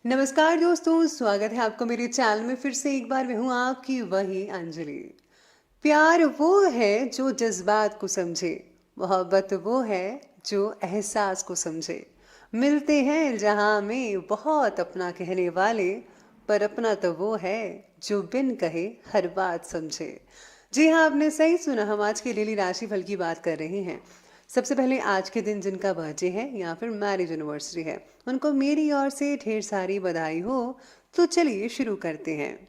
नमस्कार दोस्तों, स्वागत है आपको मेरे चैनल में। फिर से एक बार मैं हूँ आपकी वही अंजलि। प्यार वो है जो जज्बात को समझे, मोहब्बत वो है जो एहसास को समझे। मिलते हैं जहाँ में बहुत अपना कहने वाले, पर अपना तो वो है जो बिन कहे हर बात समझे। जी हाँ, आपने सही सुना। हम आज की डेली राशि फल की बात कर रहे हैं। सबसे पहले आज के दिन जिनका बर्थडे है या फिर मैरिज एनिवर्सरी है, उनको मेरी ओर से ढेर सारी बधाई हो। तो चलिए शुरू करते हैं।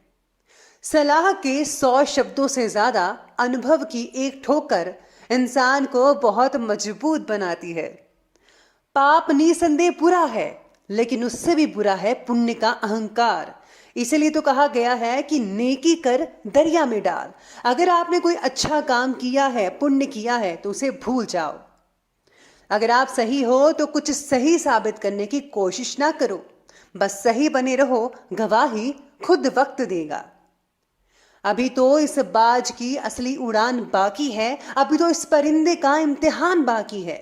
सलाह के 100 शब्दों से ज्यादा अनुभव की एक ठोकर इंसान को बहुत मजबूत बनाती है। पाप निसंदेह बुरा है, लेकिन उससे भी बुरा है पुण्य का अहंकार। इसीलिए तो कहा गया है कि नेकी कर दरिया में डाल। अगर आपने कोई अच्छा काम किया है, पुण्य किया है, तो उसे भूल जाओ। अगर आप सही हो तो कुछ सही साबित करने की कोशिश ना करो, बस सही बने रहो। गवाही खुद वक्त देगा। अभी तो इस बाज की असली उड़ान बाकी है, अभी तो इस परिंदे का इम्तिहान बाकी है।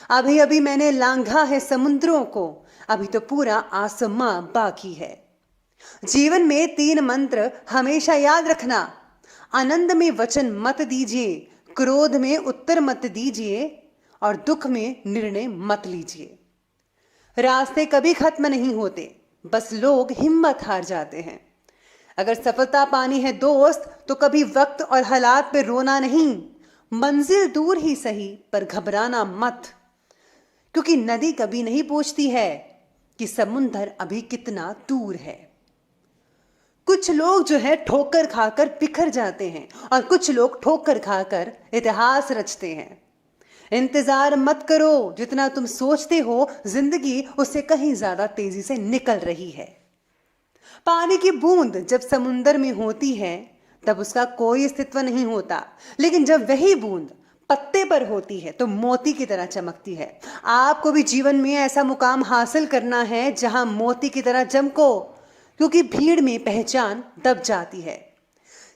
अभी अभी मैंने लांघा है समुद्रों को, अभी तो पूरा आसमां बाकी है। जीवन में 3 मंत्र हमेशा याद रखना। आनंद में वचन मत दीजिए, क्रोध में उत्तर मत दीजिए, और दुख में निर्णय मत लीजिए। रास्ते कभी खत्म नहीं होते, बस लोग हिम्मत हार जाते हैं। अगर सफलता पानी है दोस्त, तो कभी वक्त और हालात पे रोना नहीं। मंजिल दूर ही सही, पर घबराना मत, क्योंकि नदी कभी नहीं पूछती है कि समुंदर अभी कितना दूर है। कुछ लोग जो है ठोकर खाकर बिखर जाते हैं, और कुछ लोग ठोकर खाकर इतिहास रचते हैं। इंतजार मत करो, जितना तुम सोचते हो जिंदगी उससे कहीं ज्यादा तेजी से निकल रही है। पानी की बूंद जब समुंदर में होती है, तब उसका कोई अस्तित्व नहीं होता, लेकिन जब वही बूंद पत्ते पर होती है तो मोती की तरह चमकती है। आपको भी जीवन में ऐसा मुकाम हासिल करना है जहां मोती की तरह चमको, क्योंकि भीड़ में पहचान दब जाती है।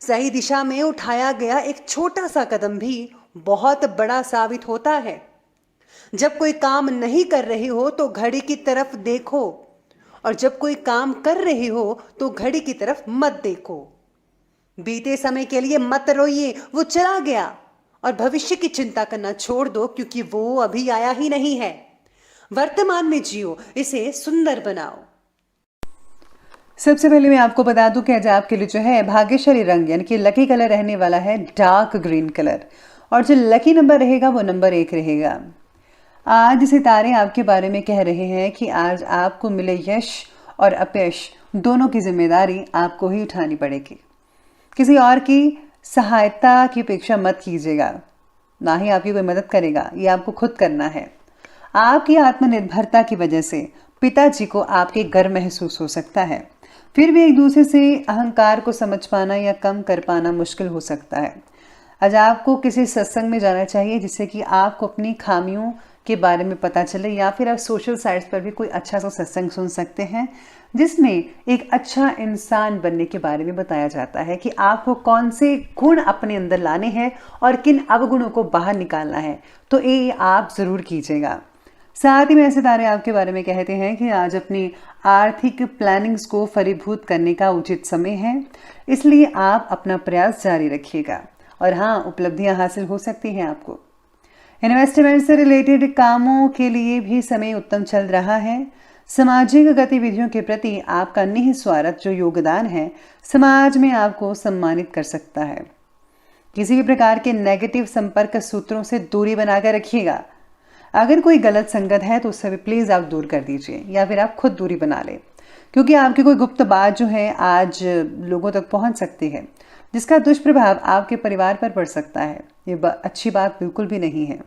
सही दिशा में उठाया गया एक छोटा सा कदम भी बहुत बड़ा साबित होता है। जब कोई काम नहीं कर रहे हो तो घड़ी की तरफ देखो, और जब कोई काम कर रहे हो तो घड़ी की तरफ मत देखो। बीते समय के लिए मत रोइए, वो चला गया। और भविष्य की चिंता करना छोड़ दो, क्योंकि वो अभी आया ही नहीं है। वर्तमान में जियो, इसे सुंदर बनाओ। सबसे पहले मैं आपको बता दूं कि आज आपके लिए जो है भाग्यशाली रंग यानी कि लकी कलर रहने वाला है डार्क ग्रीन कलर, और जो लकी नंबर रहेगा वो नंबर 1 रहेगा। आज सितारे आपके बारे में कह रहे हैं कि आज आपको मिले यश और अपयश दोनों की जिम्मेदारी आपको ही उठानी पड़ेगी। किसी और की सहायता की अपेक्षा मत कीजिएगा, ना ही आपकी कोई मदद करेगा, ये आपको खुद करना है। आपकी आत्मनिर्भरता की वजह से पिताजी को आपके गर्व महसूस हो सकता है। फिर भी एक दूसरे से अहंकार को समझ पाना या कम कर पाना मुश्किल हो सकता है। आज आपको किसी सत्संग में जाना चाहिए, जिससे कि आपको अपनी खामियों के बारे में पता चले, या फिर आप सोशल साइट्स पर भी कोई अच्छा सा सत्संग सुन सकते हैं, जिसमें एक अच्छा इंसान बनने के बारे में बताया जाता है कि आपको कौन से गुण अपने अंदर लाने हैं और किन अवगुणों को बाहर निकालना है। तो ये आप ज़रूर कीजिएगा। साथ ही में सितारे आपके बारे में कहते हैं कि आज अपनी आर्थिक प्लानिंग्स को फलीभूत करने का उचित समय है, इसलिए आप अपना प्रयास जारी रखिएगा। और हाँ, उपलब्धियां हासिल हो सकती हैं आपको। इन्वेस्टमेंट से रिलेटेड कामों के लिए भी समय उत्तम चल रहा है। सामाजिक गतिविधियों के प्रति आपका निस्वार्थ जो योगदान है, समाज में आपको सम्मानित कर सकता है। किसी भी प्रकार के नेगेटिव संपर्क सूत्रों से दूरी बनाकर रखिएगा। अगर कोई गलत संगत है तो उससे भी प्लीज़ आप दूर कर दीजिए, या फिर आप खुद दूरी बना लें, क्योंकि आपकी कोई गुप्त बात जो है आज लोगों तक पहुंच सकती है, जिसका दुष्प्रभाव आपके परिवार पर पड़ सकता है। ये अच्छी बात बिल्कुल भी नहीं है।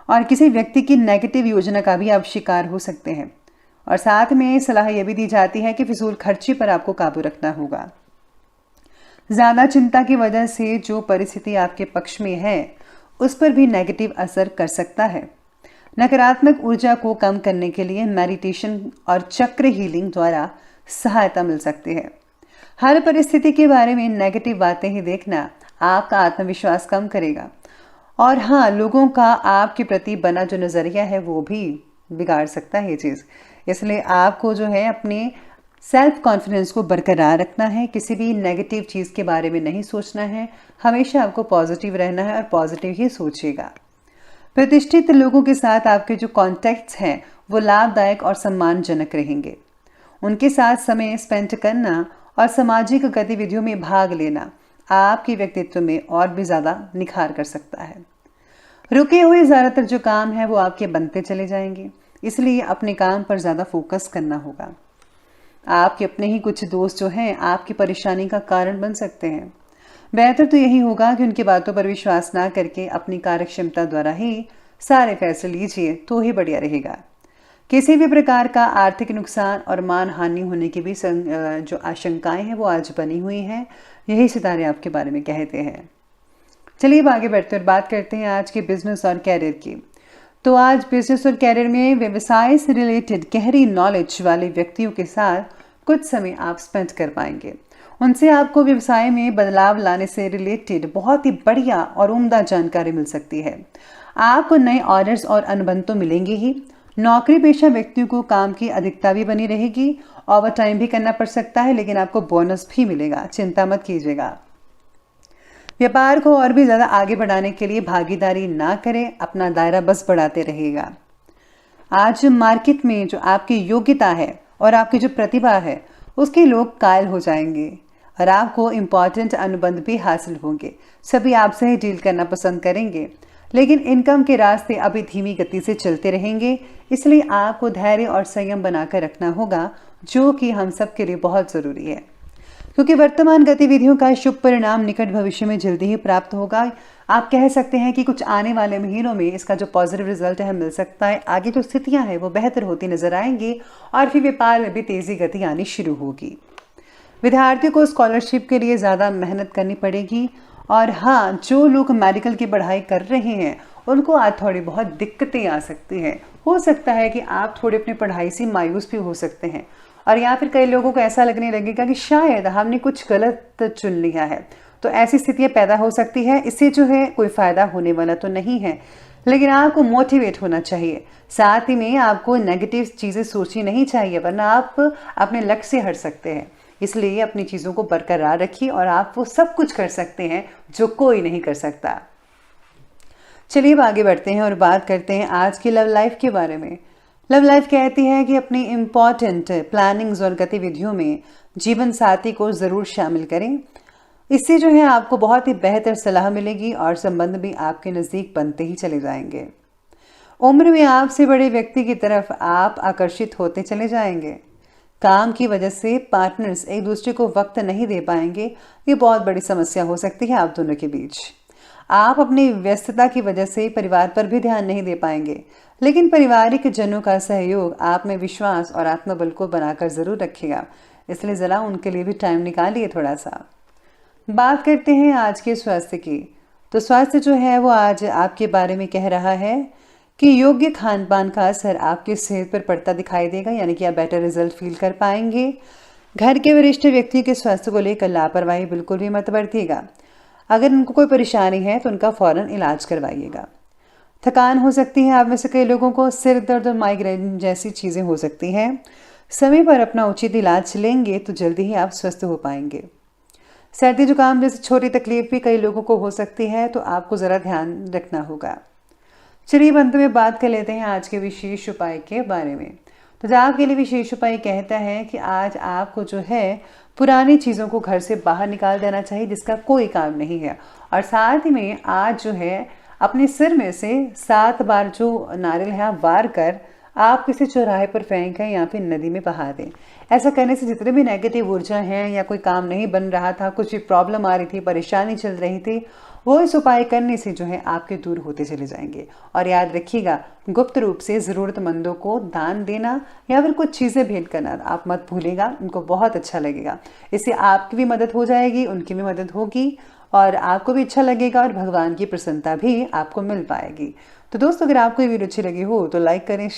और किसी व्यक्ति की नेगेटिव योजना का भी आप शिकार हो सकते हैं। और साथ में सलाह यह भी दी जाती है कि फिजूल खर्ची पर आपको काबू रखना होगा। ज़्यादा चिंता की वजह से जो परिस्थिति आपके पक्ष में है, उस पर भी नेगेटिव असर कर सकता है। नकारात्मक ऊर्जा को कम करने के लिए मेडिटेशन और चक्र हीलिंग द्वारा सहायता मिल सकती है। हर परिस्थिति के बारे में नेगेटिव बातें ही देखना आपका आत्मविश्वास कम करेगा। और हाँ, लोगों का आपके प्रति बना जो नज़रिया है वो भी बिगाड़ सकता है ये चीज़। इसलिए आपको जो है अपने सेल्फ कॉन्फिडेंस को बरकरार रखना है, किसी भी नेगेटिव चीज़ के बारे में नहीं सोचना है, हमेशा आपको पॉजिटिव रहना है और पॉजिटिव ही सोचिएगा। प्रतिष्ठित लोगों के साथ आपके जो कॉन्टैक्ट्स हैं वो लाभदायक और सम्मानजनक रहेंगे। उनके साथ समय स्पेंड करना और सामाजिक गतिविधियों में भाग लेना आपके व्यक्तित्व में और भी ज़्यादा निखार कर सकता है। रुके हुए ज़्यादातर जो काम है वो आपके बनते चले जाएंगे, इसलिए अपने काम पर ज़्यादा फोकस करना होगा। आपके अपने ही कुछ दोस्त जो हैं आपकी परेशानी का कारण बन सकते हैं। बेहतर तो यही होगा कि उनकी बातों पर विश्वास ना करके अपनी कार्यक्षमता द्वारा ही सारे फैसले लीजिए, तो ही बढ़िया रहेगा। किसी भी प्रकार का आर्थिक नुकसान और मान हानि होने की भी जो आशंकाएं हैं वो आज बनी हुई हैं, यही सितारे आपके बारे में कहते हैं। चलिए अब आगे बढ़ते और बात करते हैं आज के बिजनेस और कैरियर की। तो आज बिजनेस और कैरियर में व्यवसाय से रिलेटेड गहरी नॉलेज वाले व्यक्तियों के साथ कुछ समय आप स्पेंड कर पाएंगे। उनसे आपको व्यवसाय में बदलाव लाने से रिलेटेड बहुत ही बढ़िया और उम्दा जानकारी मिल सकती है। आपको नए ऑर्डर्स और अनुबंध तो मिलेंगे ही। नौकरी पेशा व्यक्तियों को काम की अधिकता भी बनी रहेगी, ओवर टाइम भी करना पड़ सकता है, लेकिन आपको बोनस भी मिलेगा, चिंता मत कीजिएगा। व्यापार को और भी ज़्यादा आगे बढ़ाने के लिए भागीदारी ना करें, अपना दायरा बस बढ़ाते रहेगा। आज मार्केट में जो आपकी योग्यता है और आपकी जो प्रतिभा है उसके लोग कायल हो जाएंगे और आपको इम्पॉर्टेंट अनुबंध भी हासिल होंगे। सभी आपसे ही डील करना पसंद करेंगे, लेकिन इनकम के रास्ते अभी धीमी गति से चलते रहेंगे, इसलिए आपको धैर्य और संयम बनाकर रखना होगा, जो कि हम सब के लिए बहुत ज़रूरी है। क्योंकि वर्तमान गतिविधियों का शुभ परिणाम निकट भविष्य में जल्दी ही प्राप्त होगा। आप कह सकते हैं कि कुछ आने वाले महीनों में इसका जो पॉजिटिव रिजल्ट है मिल सकता है। आगे जो स्थितियां हैं वो बेहतर होती नजर आएंगी और फिर व्यापार में भी तेजी गति आनी शुरू होगी। विद्यार्थियों को स्कॉलरशिप के लिए ज़्यादा मेहनत करनी पड़ेगी। और हाँ, जो लोग मेडिकल की पढ़ाई कर रहे हैं उनको आज थोड़ी बहुत दिक्कतें आ सकती हैं। हो सकता है कि आप थोड़ी अपनी पढ़ाई से मायूस भी हो सकते हैं, और या फिर कई लोगों को ऐसा लगने लगेगा कि शायद हमने कुछ गलत चुन लिया है। तो ऐसी स्थितियां पैदा हो सकती है। इससे जो है कोई फ़ायदा होने वाला तो नहीं है, लेकिन आपको मोटिवेट होना चाहिए। साथ ही में आपको नेगेटिव चीज़ें सोचनी नहीं चाहिए, वरना आप अपने लक्ष्य से हट सकते हैं। इसलिए अपनी चीज़ों को बरकरार रखिए और आप वो सब कुछ कर सकते हैं जो कोई नहीं कर सकता। चलिए अब आगे बढ़ते हैं और बात करते हैं आज की लव लाइफ के बारे में। लव लाइफ कहती है कि अपनी इम्पॉर्टेंट प्लानिंग्स और गतिविधियों में जीवन साथी को ज़रूर शामिल करें। इससे जो है आपको बहुत ही बेहतर सलाह मिलेगी और संबंध भी आपके नज़दीक बनते ही चले जाएंगे। उम्र में आपसे बड़े व्यक्ति की तरफ आप आकर्षित होते चले जाएंगे। काम की वजह से पार्टनर्स एक दूसरे को वक्त नहीं दे पाएंगे, ये बहुत बड़ी समस्या हो सकती है आप दोनों के बीच। आप अपनी व्यस्तता की वजह से परिवार पर भी ध्यान नहीं दे पाएंगे, लेकिन पारिवारिक जनों का सहयोग आप में विश्वास और आत्मबल को बनाकर ज़रूर रखेगा, इसलिए ज़रा उनके लिए भी टाइम निकालिए थोड़ा सा। बात करते हैं आज के स्वास्थ्य की। तो स्वास्थ्य जो है वो आज आपके बारे में कह रहा है कि योग्य खान पान का असर आपकी सेहत पर पड़ता दिखाई देगा, यानी कि आप बेटर रिजल्ट फील कर पाएंगे। घर के वरिष्ठ व्यक्ति के स्वास्थ्य को लेकर लापरवाही बिल्कुल भी मत बरतिएगा। अगर उनको कोई परेशानी है तो उनका फ़ौरन इलाज करवाइएगा। थकान हो सकती है, आप में से कई लोगों को सिर दर्द और माइग्रेन जैसी चीज़ें हो सकती हैं। समय पर अपना उचित इलाज लेंगे तो जल्दी ही आप स्वस्थ हो पाएंगे। सर्दी जुकाम जैसी छोटी तकलीफ भी कई लोगों को हो सकती है, तो आपको ज़रा ध्यान रखना होगा। चलिए अंत में बात कर लेते हैं आज के विशेष उपाय के बारे में। तो जो आपके लिए विशेष उपाय कहता है कि आज आपको जो है पुरानी चीज़ों को घर से बाहर निकाल देना चाहिए जिसका कोई काम नहीं है, और साथ ही में आज जो है अपने सिर में से 7 बार जो नारियल है आप वार कर आप किसी चौराहे पर फेंकें या फिर नदी में बहा दें। ऐसा करने से जितने भी नेगेटिव ऊर्जा हैं या कोई काम नहीं बन रहा था, कुछ भी प्रॉब्लम आ रही थी, परेशानी चल रही थी, वो इस उपाय करने से जो है आपके दूर होते चले जाएंगे। और याद रखिएगा, गुप्त रूप से ज़रूरतमंदों को दान देना या फिर कुछ चीज़ें भेंट करना आप मत भूलिएगा, उनको बहुत अच्छा लगेगा। इससे आपकी भी मदद हो जाएगी, उनकी भी मदद होगी और आपको भी अच्छा लगेगा और भगवान की प्रसन्नता भी आपको मिल पाएगी। तो दोस्तों, अगर आपको ये वीडियो अच्छी लगी हो तो लाइक करें।